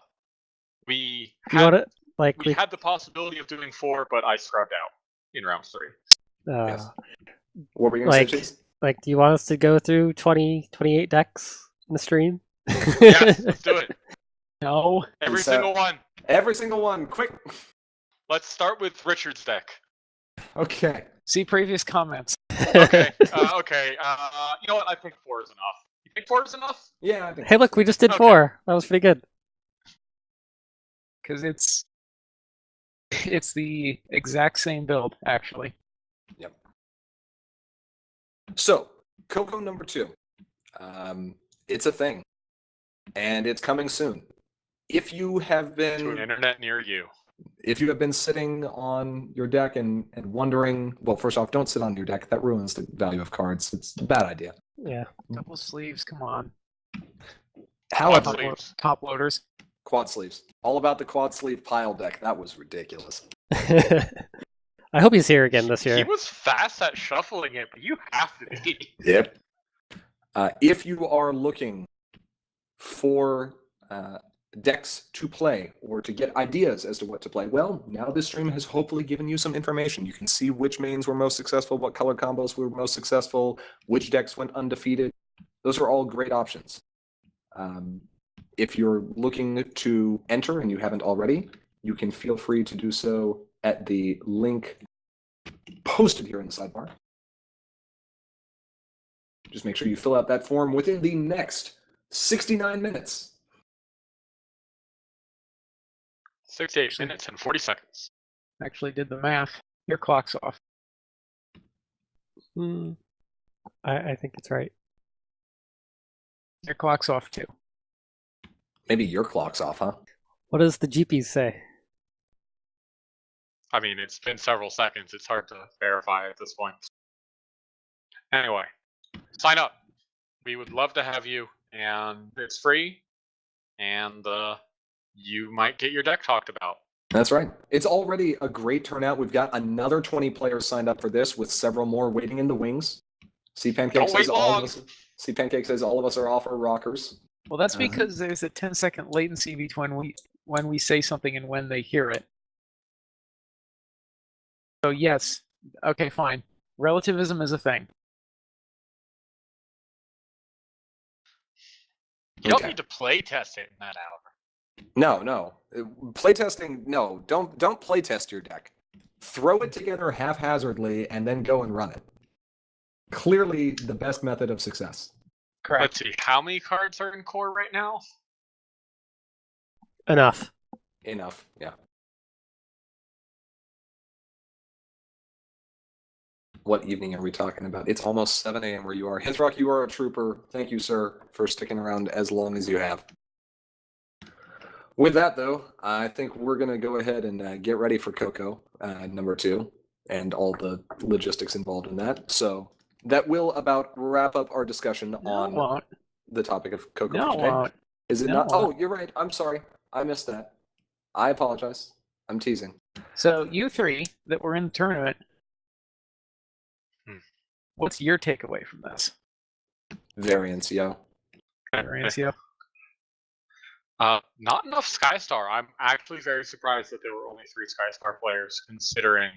we You want had, it? Like we had the possibility of doing 4, but I scrubbed out in round 3. Yes. What were you going to say, like- Chase? do you want us to go through 28 decks in the stream? Yes, let's do it. No. Every It's, single one. Every single one, quick. Let's start with Richard's deck. Okay. See previous comments. Okay. Okay. You know what? I think 4 is enough. You think 4 is enough? Yeah, I think. Hey, look, we just did Okay. 4. That was pretty good. Because it's the exact same build, actually. So, Coco number 2. It's a thing, and it's coming soon. If you have To an been internet near you. sitting on your deck and wondering, well, first off, don't sit on your deck. That ruins the value of cards. It's a bad idea. Yeah. Double sleeves, come on. However, sleeves. Top loaders. quad sleeves. All about the quad sleeve pile deck. That was ridiculous. I hope he's here again this He year. was fast at shuffling it, but you have to be. Yep. If you are looking for decks to play or to get ideas as to what to play, well, now this stream has hopefully given you some information. You can see which mains were most successful, what color combos were most successful, which decks went undefeated. Those are all great options. If you're looking to enter and you haven't already, you can feel free to do so at the link posted here in the sidebar. Just make sure you fill out that form within the next 69 minutes. 68 minutes and 40 seconds. Actually did the math. Your clock's off. I think it's right. Your clock's off too. Maybe your clock's off, huh? What does the GPs say? I mean, it's been several seconds. It's hard to verify at this point. Anyway, sign up. We would love to have you, and it's free, and you might get your deck talked about. That's right. It's already a great turnout. We've got another 20 players signed up for this, with several more waiting in the wings. C Pancake Don't wait says all long. of us. C Pancake says all of us are off our rockers. Well, that's because there's a 10-second latency between when we say something and when they hear it. So yes, okay, fine. Relativism is a thing. You don't Okay. need to play test it in that hour. No. Playtesting, no. Don't playtest your deck. Throw it together haphazardly and then go and run it. Clearly the best method of success. Correct. Let's see, how many cards are in core right now? Enough. Enough, yeah. What evening are we talking about? It's almost 7 a.m. where you are. Hithrock, you are a trooper. Thank you, sir, for sticking around as long as you have. With that, though, I think we're going to go ahead and get ready for Coco number 2 and all the logistics involved in that. So that will about wrap up our discussion on won't. the topic of Coco No, for today. won't. Is it No, not? it Oh, won't. you're right. I'm sorry. I missed that. I apologize. I'm teasing. So you three that were in the tournament, what's your takeaway from this? Variance, yo. Rancio? Not enough Skystar. I'm actually very surprised that there were only 3 Skystar players, considering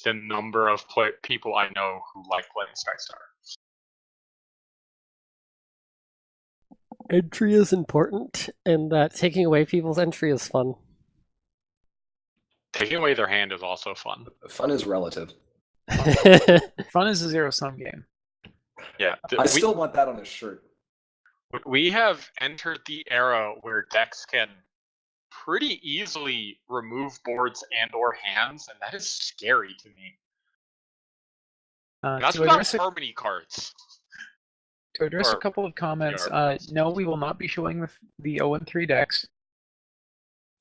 the number of people I know who like playing Skystar. Entry is important, and that taking away people's entry is fun. Taking away their hand is also fun. Fun is relative. Fun is a zero-sum game. Yeah, I still want that on a shirt. we have entered the era where decks can pretty easily remove boards and/or hands, and that is scary to me. That's To without address, harmony cards. a or- couple of comments, Yeah. no, we will not be showing the 0-3 decks.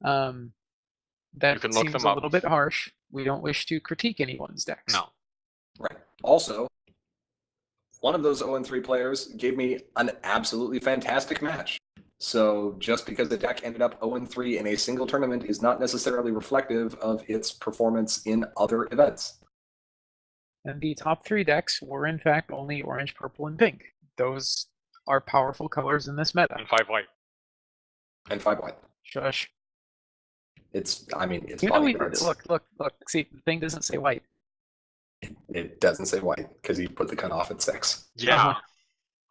That You can look seems them a up. little bit harsh. We don't wish to critique anyone's decks. No. Right. Also, one of those 0-3 players gave me an absolutely fantastic match. So just because the deck ended up 0-3 in a single tournament is not necessarily reflective of its performance in other events. And the top 3 decks were in fact only orange, purple, and pink. Those are powerful colors in this meta. And 5 white. And 5 white. Shush. It's You know, body cards. look. See, the thing doesn't say white. It doesn't say white because he put the cutoff at 6. Yeah. Uh-huh.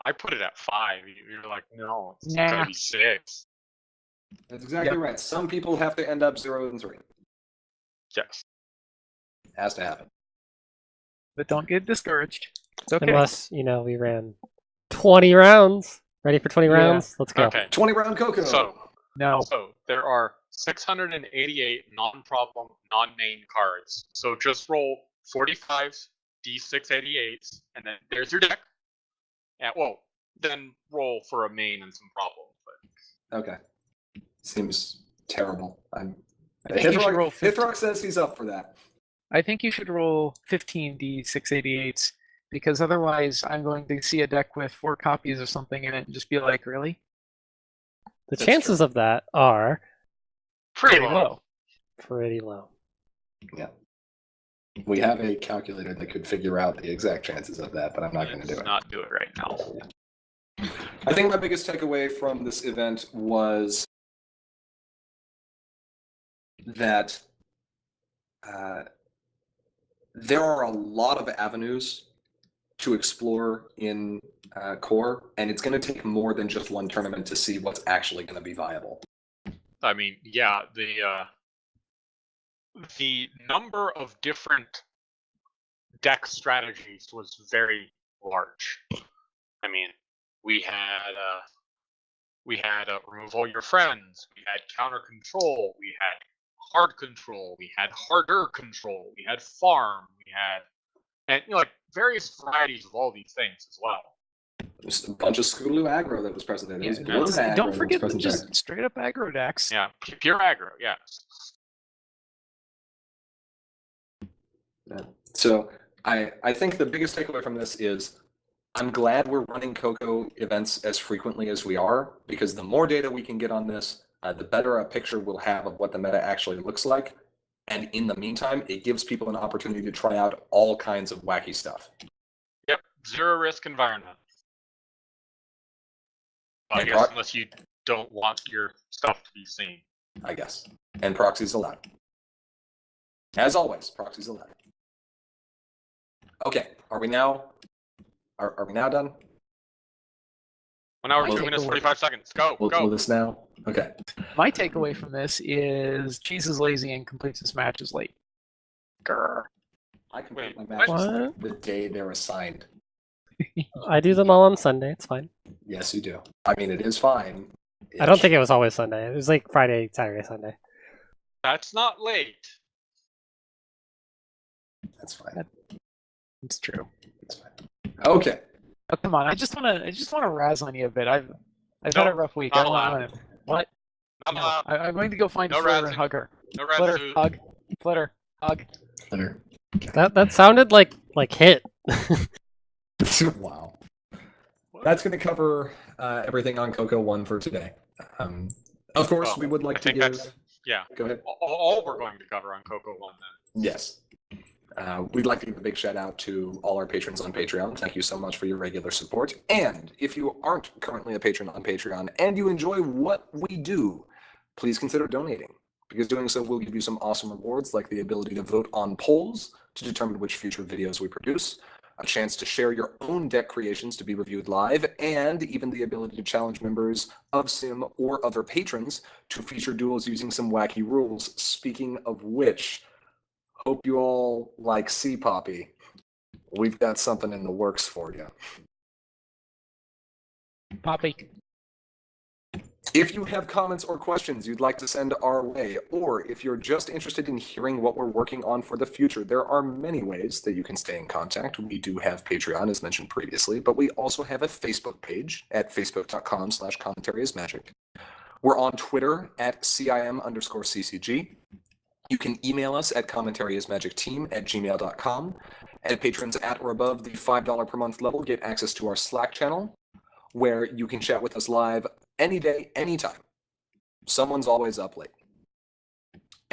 I put it at 5. You're like, no, it's Nah. gonna be 6. That's exactly right. Some people have to end up 0-3. Yes. Has to happen. But don't get discouraged. It's okay. Unless, we ran 20 rounds. Ready for 20 Yeah. rounds? Let's go. Okay. 20-round Coco. No. So there are 688 non-problem, non-main cards. So just roll 45 D688s, and then there's your deck. And then roll for a main and some problems. But Okay. Seems terrible. I think you should roll 15. Hithrock says he's up for that. I think you should roll 15 D688s because otherwise I'm going to see a deck with 4 copies of something in it and just be like, really? The That's chances of that are Pretty low. pretty low. Yeah. We have a calculator that could figure out the exact chances of that, but I'm not going to do Let's it. not do it right now. I think my biggest takeaway from this event was that there are a lot of avenues to explore in core, and it's going to take more than just one tournament to see what's actually going to be viable. I mean, yeah, the number of different deck strategies was very large. I mean, we had remove all your friends, we had counter control, we had hard control, we had harder control, we had farm, we had, and like various varieties of all these things as well. There's a bunch of Scootaloo aggro that was present there. There's Blurb aggro Don't that forget was the present there. just straight up aggro decks. Yeah, pure aggro. Yeah. So I think the biggest takeaway from this is I'm glad we're running Coco events as frequently as we are, because the more data we can get on this, the better a picture we'll have of what the meta actually looks like. And in the meantime, it gives people an opportunity to try out all kinds of wacky stuff. Yep. Zero risk environment. Well, I And guess unless you don't want your stuff to be seen. I guess. And proxies allowed. As always, proxies allowed. Okay, are we now done? 1 hour, My 2 minutes, takeaway- 45 seconds. Go, Will go. this now? Okay. My takeaway from this is Cheese is lazy and completes his matches late. Grr. I complete my Wait, matches the day they're assigned. I do them all on Sunday. It's fine. Yes, you do. I mean, it is fine. I don't think it was always Sunday. It was like Friday, Saturday, Sunday. That's not late. That's fine. It's true. That's fine. Okay. Oh, come on! I just wanna razz on you a bit. I've had No, a rough week. not I allowed. want what? Not No, allowed. I'm going to go find No a flitter razzing. and hug her. No Flitter, Razoo. hug, flitter, hug. Flitter. That sounded like hit. Wow. That's going to cover everything on Coco 1 for today. Of course, Well, we would like I to think give... that's- Yeah. Go ahead. All we're going to cover on Coco 1 then. Yes. We'd like to give a big shout out to all our patrons on Patreon. Thank you so much for your regular support. And if you aren't currently a patron on Patreon and you enjoy what we do, please consider donating, because doing so will give you some awesome rewards, like the ability to vote on polls to determine which future videos we produce, a chance to share your own deck creations to be reviewed live, and even the ability to challenge members of Sim or other patrons to feature duels using some wacky rules. Speaking of which, hope you all like Sea Poppy. We've got something in the works for you. Poppy. If you have comments or questions you'd like to send our way, or if you're just interested in hearing what we're working on for the future, there are many ways that you can stay in contact. We do have Patreon, as mentioned previously, but we also have a Facebook page at facebook.com/commentariasmagic. We're on Twitter at CIM_CCG. You can email us at commentariasmagicteam@gmail.com. And patrons at or above the $5 per month level get access to our Slack channel, where you can chat with us live any day, anytime. Someone's always up late.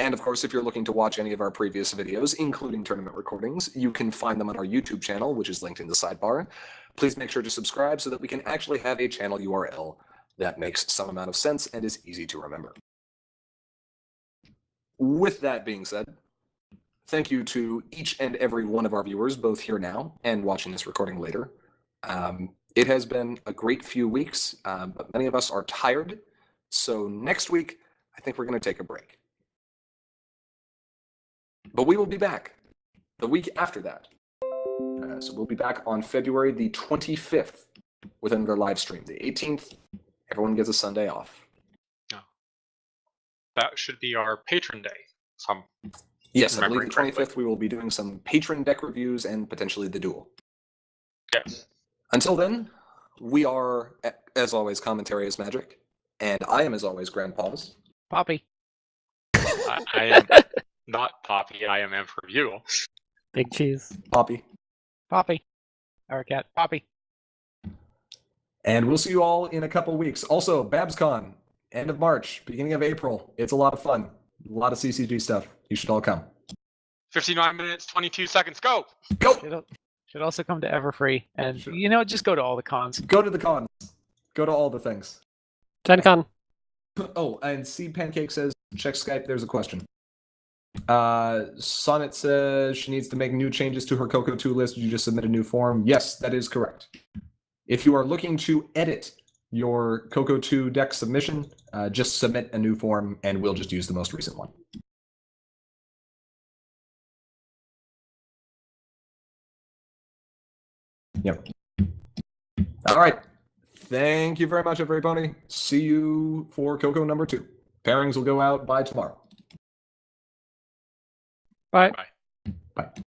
And of course, if you're looking to watch any of our previous videos, including tournament recordings, you can find them on our YouTube channel, which is linked in the sidebar. Please make sure to subscribe so that we can actually have a channel URL that makes some amount of sense and is easy to remember. With that being said, thank you to each and every one of our viewers, both here now and watching this recording later. It has been a great few weeks, but many of us are tired. So next week, I think we're going to take a break. But we will be back the week after that. So we'll be back on February the 25th with another live stream. The 18th, everyone gets a Sunday off. That should be our patron day. Yes, I believe the remembering 25th we will be doing some patron deck reviews and potentially the duel. Yes. Until then, we are, as always, Commentary is Magic, and I am, as always, Grandpa's. Poppy. I am not Poppy. I am Emperor Buell. Big cheese. Poppy. Poppy. Our cat. Poppy. And we'll see you all in a couple weeks. Also, BabsCon end of March, beginning of April. It's a lot of fun. A lot of CCG stuff. You should all come. 59 minutes, 22 seconds. Go. Go! Should also come to Everfree, and Sure. just go to all the cons. Go to the cons. Go to all the things. Gen Con. Oh, and C Pancake says, check Skype, there's a question. Sonnet says she needs to make new changes to her Coco 2 list. Did you just submit a new form? Yes, that is correct. If you are looking to edit your Coco 2 deck submission, just submit a new form and we'll just use the most recent one. Yep. All right. Thank you very much, everybody. See you for Coco number 2. Pairings will go out by tomorrow. Bye. Bye. Bye.